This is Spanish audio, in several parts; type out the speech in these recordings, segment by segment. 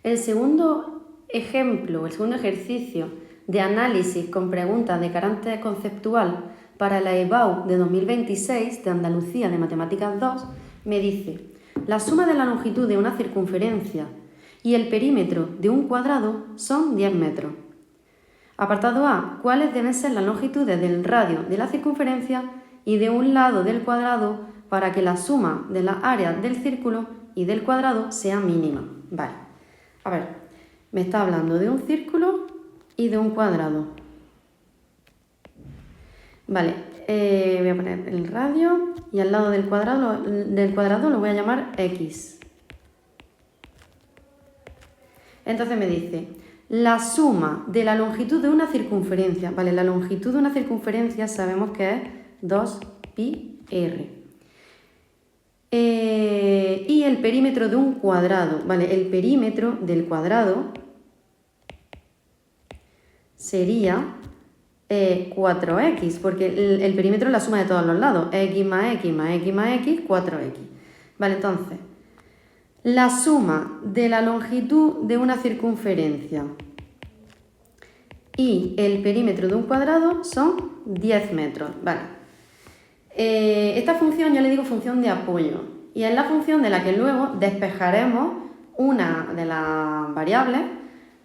El segundo ejemplo, el segundo ejercicio de análisis con preguntas de carácter conceptual para la EBAU de 2026 de Andalucía de Matemáticas 2 me dice: la suma de la longitud de una circunferencia y el perímetro de un cuadrado son 10 metros. Apartado A. ¿Cuáles deben ser las longitudes del radio de la circunferencia y de un lado del cuadrado para que la suma de las áreas del círculo y del cuadrado sea mínima? Vale. A ver, me está hablando de un círculo y de un cuadrado. Vale, voy a poner el radio y al lado del cuadrado lo voy a llamar X. Entonces me dice: la suma de la longitud de una circunferencia, ¿vale? La longitud de una circunferencia sabemos que es 2πr. Y el perímetro de un cuadrado, ¿vale? El perímetro del cuadrado sería 4x, porque el perímetro es la suma de todos los lados. X más x más x más x, 4x. Vale, entonces, la suma de la longitud de una circunferencia y el perímetro de un cuadrado son 10 metros. Vale. Esta función yo le digo función de apoyo y es la función de la que luego despejaremos una de las variables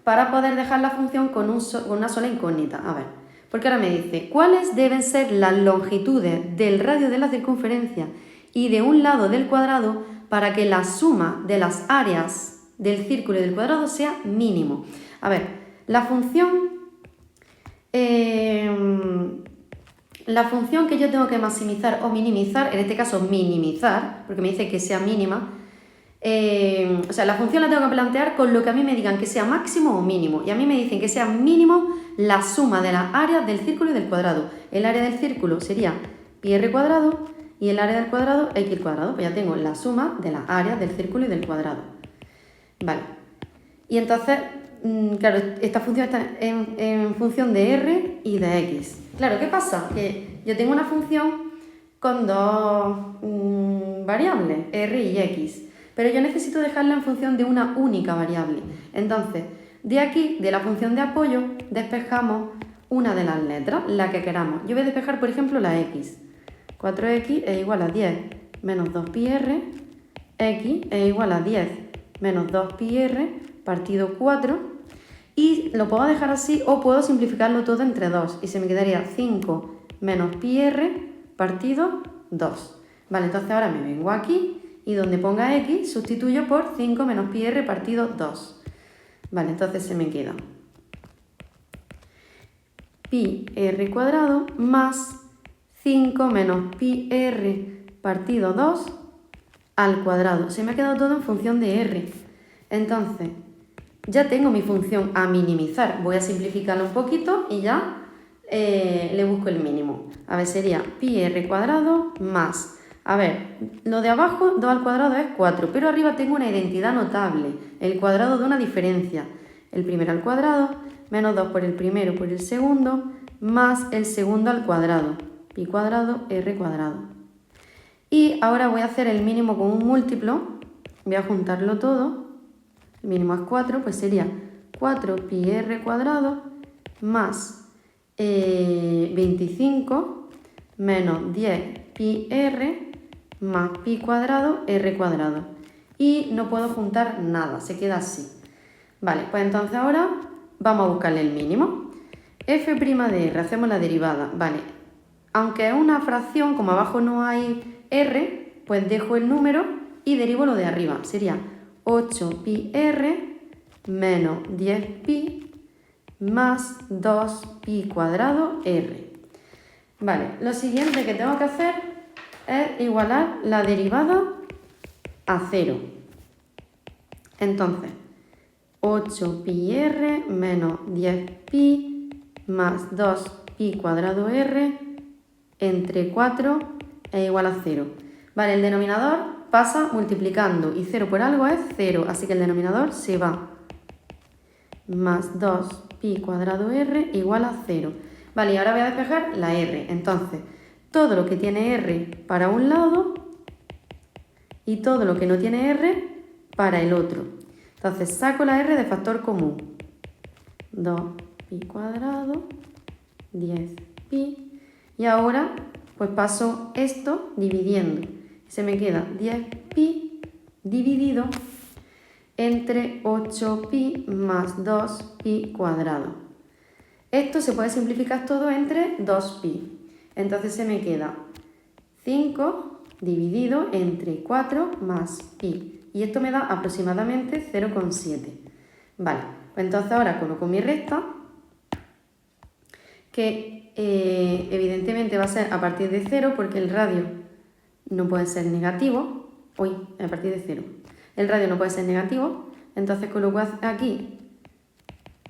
para poder dejar la función con una sola incógnita. A ver, porque ahora me dice: ¿cuáles deben ser las longitudes del radio de la circunferencia y de un lado del cuadrado para que la suma de las áreas del círculo y del cuadrado sea mínimo? A ver, la función que yo tengo que maximizar o minimizar, en este caso minimizar, porque me dice que sea mínima, o sea, la función la tengo que plantear con lo que a mí me digan que sea máximo o mínimo, y a mí me dicen que sea mínimo la suma de las áreas del círculo y del cuadrado. El área del círculo sería πr cuadrado y el área del cuadrado x cuadrado. Pues ya tengo la suma de las áreas del círculo y del cuadrado. Vale. Y entonces, claro, esta función está en función de r y de x. Claro, ¿qué pasa? Que yo tengo una función con dos variables, r y x, pero yo necesito dejarla en función de una única variable. Entonces, de aquí, de la función de apoyo, despejamos una de las letras, la que queramos. Yo voy a despejar, por ejemplo, la x. 4x es igual a 10 menos 2πr, x es igual a 10 menos 2πr partido 4, y lo puedo dejar así o puedo simplificarlo todo entre 2 y se me quedaría 5 menos πr partido 2. Vale, entonces ahora me vengo aquí y donde ponga x sustituyo por 5 menos πr partido 2. Vale, entonces se me queda πr cuadrado más 5 menos πr partido 2 al cuadrado. Se me ha quedado todo en función de r. Entonces, ya tengo mi función a minimizar. Voy a simplificarlo un poquito y ya le busco el mínimo. A ver, sería πr cuadrado más... A ver, lo de abajo, 2 al cuadrado es 4, pero arriba tengo una identidad notable, el cuadrado de una diferencia. El primero al cuadrado, menos 2 por el primero por el segundo, más el segundo al cuadrado. Pi cuadrado, r cuadrado. Y ahora voy a hacer el mínimo con un múltiplo, voy a juntarlo todo. El mínimo es 4, pues sería 4πr cuadrado más 25 menos 10πr más pi cuadrado r cuadrado. Y no puedo juntar nada, se queda así. Vale, pues entonces ahora vamos a buscarle el mínimo. f' de r, hacemos la derivada. Vale, aunque es una fracción, como abajo no hay r, pues dejo el número y derivo lo de arriba. Sería 8πr menos 10pi más 2pi cuadrado r. Vale, lo siguiente que tengo que hacer es igualar la derivada a 0. Entonces, 8πr menos 10pi más 2pi cuadrado r entre 4 es igual a 0. Vale, el denominador pasa multiplicando y 0 por algo es 0, así que el denominador se va. Más 2pi cuadrado r igual a 0. Vale, y ahora voy a despejar la r. Entonces, todo lo que tiene r para un lado y todo lo que no tiene r para el otro. Entonces saco la r de factor común. 2pi cuadrado, 10pi. Y ahora pues paso esto dividiendo. Se me queda 10pi dividido entre 8pi más 2pi cuadrado. Esto se puede simplificar todo entre 2pi. Entonces se me queda 5 dividido entre 4 más pi. Y esto me da aproximadamente 0,7. Vale, pues entonces ahora coloco mi recta, que evidentemente va a ser a partir de 0 porque el radio no puede ser negativo. Uy, a partir de 0. El radio no puede ser negativo. Entonces coloco aquí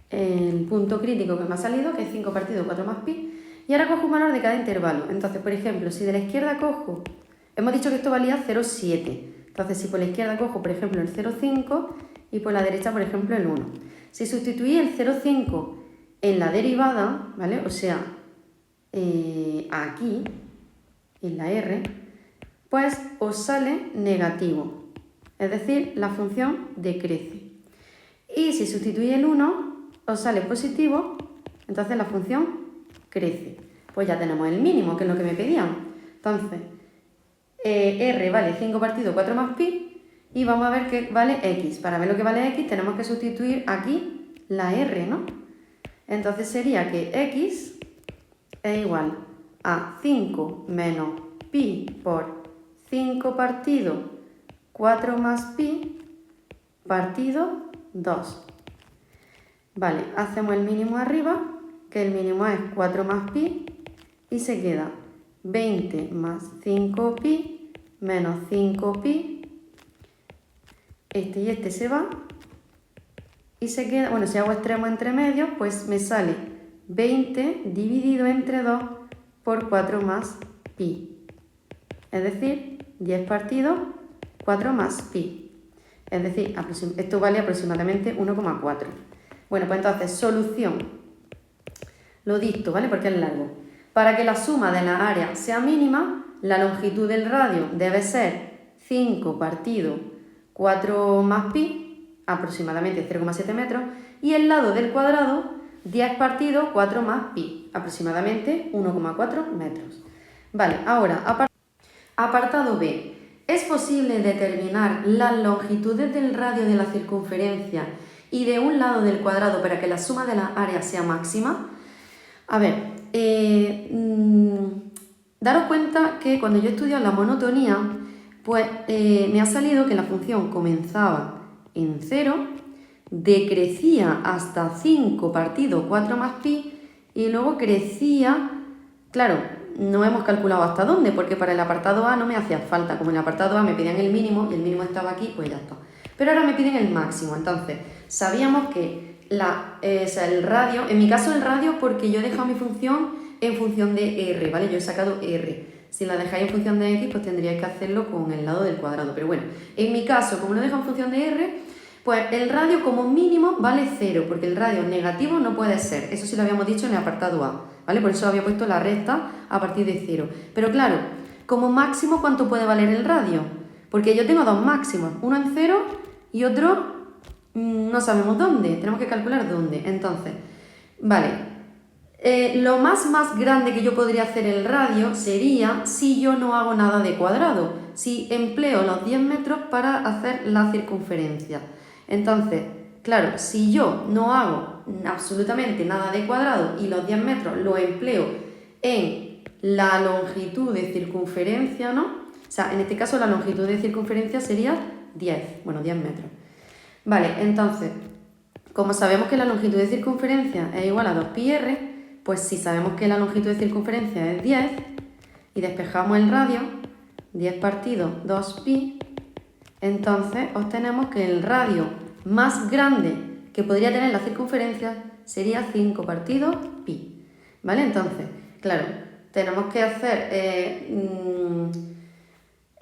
el punto crítico que me ha salido, que es 5 partido 4 más pi. Y ahora cojo un valor de cada intervalo. Entonces, por ejemplo, si de la izquierda cojo, hemos dicho que esto valía 0,7. Entonces, si por la izquierda cojo, por ejemplo, el 0,5 y por la derecha, por ejemplo, el 1. Si sustituí el 0,5 en la derivada, ¿vale? O sea, aquí, en la R, pues os sale negativo. Es decir, la función decrece. Y si sustituí el 1, os sale positivo, entonces la función crece. Pues ya tenemos el mínimo, que es lo que me pedían. Entonces, R vale 5 partido 4 más pi y vamos a ver qué vale X. Para ver lo que vale X tenemos que sustituir aquí la R, ¿no? Entonces sería que X es igual a 5 menos pi por 5 partido 4 más pi partido 2. Vale, hacemos el mínimo arriba, que el mínimo es 4 más pi, y se queda 20 más 5pi menos 5pi. Este y este se va. Y se queda, bueno, si hago extremo entre medios, pues me sale 20 dividido entre 2 por 4 más pi. Es decir, 10 partido 4 más pi. Es decir, esto vale aproximadamente 1,4. Bueno, pues entonces, solución. Lo dicto, ¿vale? Porque es largo. Para que la suma de la área sea mínima, la longitud del radio debe ser 5 partido 4 más pi, aproximadamente 0,7 metros, y el lado del cuadrado 10 partido 4 más pi, aproximadamente 1,4 metros. Vale, ahora, apartado B. ¿Es posible determinar las longitudes del radio de la circunferencia y de un lado del cuadrado para que la suma de la área sea máxima? A ver, daros cuenta que cuando yo he estudiado la monotonía, pues me ha salido que la función comenzaba en 0, decrecía hasta 5 partido 4 más pi y luego crecía, claro, no hemos calculado hasta dónde, porque para el apartado A no me hacía falta, como en el apartado A me pedían el mínimo y el mínimo estaba aquí, pues ya está. Pero ahora me piden el máximo, entonces sabíamos que el radio, en mi caso el radio porque yo he dejado mi función en función de R, ¿vale? Yo he sacado R. Si la dejáis en función de X, pues tendríais que hacerlo con el lado del cuadrado. Pero bueno, en mi caso, como lo he dejado en función de R, pues el radio como mínimo vale 0, porque el radio negativo no puede ser. Eso sí lo habíamos dicho en el apartado A, ¿vale? Por eso había puesto la recta a partir de 0. Pero claro, como máximo, ¿cuánto puede valer el radio? Porque yo tengo dos máximos, uno en 0 y otro no sabemos dónde, tenemos que calcular dónde. Entonces, vale, lo más grande que yo podría hacer el radio sería si yo no hago nada de cuadrado, si empleo los 10 metros para hacer la circunferencia. Entonces, claro, si yo no hago absolutamente nada de cuadrado y los 10 metros los empleo en la longitud de circunferencia, ¿no? O sea, en este caso la longitud de circunferencia sería 10 metros. Vale, entonces, como sabemos que la longitud de circunferencia es igual a 2πr, pues si sabemos que la longitud de circunferencia es 10 y despejamos el radio, 10 partido 2pi, entonces obtenemos que el radio más grande que podría tener la circunferencia sería 5 partido pi. ¿Vale? Entonces, claro, tenemos que hacer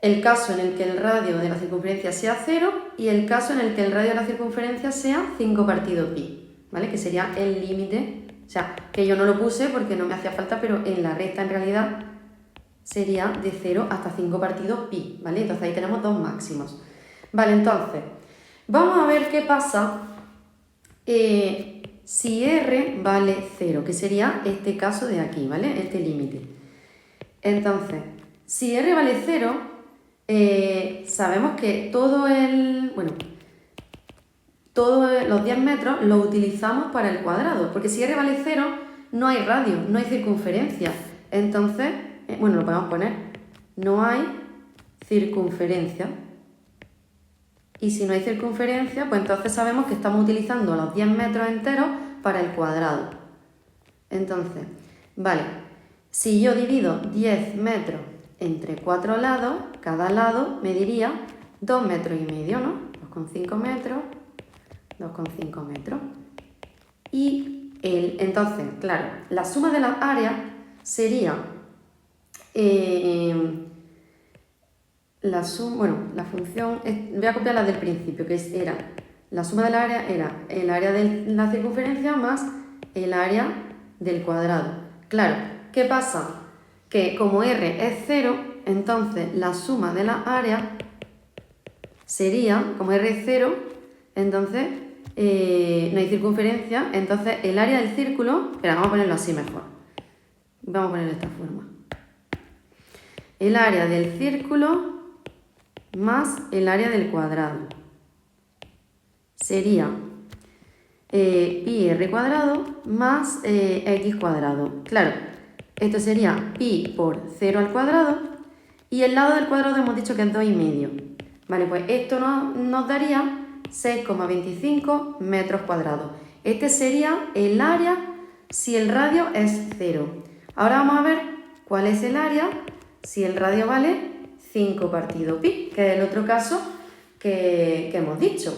el caso en el que el radio de la circunferencia sea 0 y el caso en el que el radio de la circunferencia sea 5 partido pi, ¿vale? Que sería el límite, o sea, que yo no lo puse porque no me hacía falta, pero en la recta en realidad sería de 0 hasta 5 partido pi, ¿vale? Entonces ahí tenemos dos máximos. Vale, entonces, Vamos a ver qué pasa si r vale 0, que sería este caso de aquí, ¿vale? Este límite. Entonces, si r vale 0, sabemos que todos los 10 metros los utilizamos para el cuadrado, porque si r vale 0, no hay radio, no hay circunferencia. Entonces, lo podemos poner, no hay circunferencia. Y si no hay circunferencia, pues entonces sabemos que estamos utilizando los 10 metros enteros para el cuadrado. Entonces, vale, si yo divido 10 metros entre 4 lados, cada lado me diría 2,5 metros, ¿no? 2,5 metros, 2,5 metros. Y entonces, claro, la suma de las áreas sería la función, voy a copiar la del principio, que era la suma de la área era el área de la circunferencia más el área del cuadrado. Claro, ¿qué pasa? Que como r es 0, entonces la suma de la área sería, como r es 0, entonces no hay circunferencia, entonces el área del círculo, espera, vamos a ponerlo así mejor. Vamos a ponerlo de esta forma. El área del círculo más el área del cuadrado sería pi r cuadrado más x cuadrado. Claro, esto sería pi por 0 al cuadrado y el lado del cuadrado hemos dicho que es 2,5. Vale, pues esto nos daría 6,25 metros cuadrados. Este sería el área si el radio es 0. Ahora vamos a ver cuál es el área si el radio vale 5 partido pi, que es el otro caso que hemos dicho.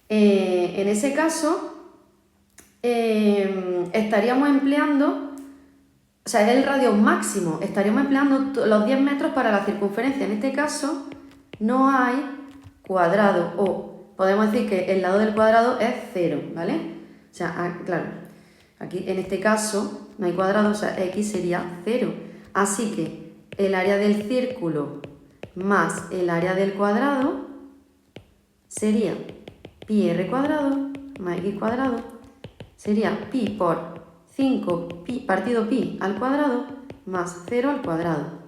En ese caso, estaríamos empleando, o sea, es el radio máximo, estaríamos empleando los 10 metros para la circunferencia. En este caso, no hay cuadrado, o podemos decir que el lado del cuadrado es 0, ¿vale? O sea, claro, aquí en este caso no hay cuadrado, o sea, x sería 0. Así que el área del círculo más el área del cuadrado sería pi r cuadrado más x cuadrado, sería pi por 5 pi partido pi al cuadrado más 0 al cuadrado.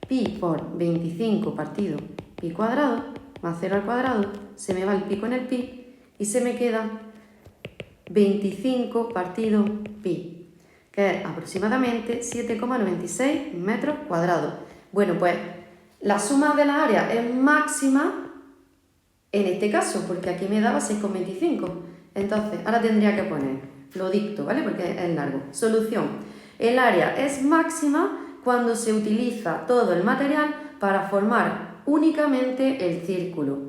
Pi por 25 partido pi cuadrado más 0 al cuadrado, se me va el pi con el pi y se me queda 25 partido pi, que es aproximadamente 7,96 metros cuadrados. Bueno, pues la suma de la área es máxima en este caso, porque aquí me daba 6,25. Entonces, ahora tendría que poner, lo dicto, ¿vale? Porque es largo. Solución. El área es máxima cuando se utiliza todo el material para formar únicamente el círculo.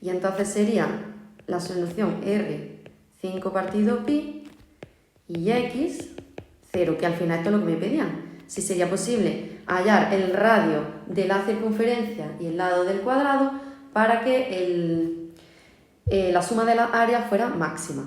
Y entonces sería la solución r 5 partido pi y x 0, que al final esto es lo que me pedían. Si sería posible hallar el radio de la circunferencia y el lado del cuadrado para que la suma de las áreas fuera máxima.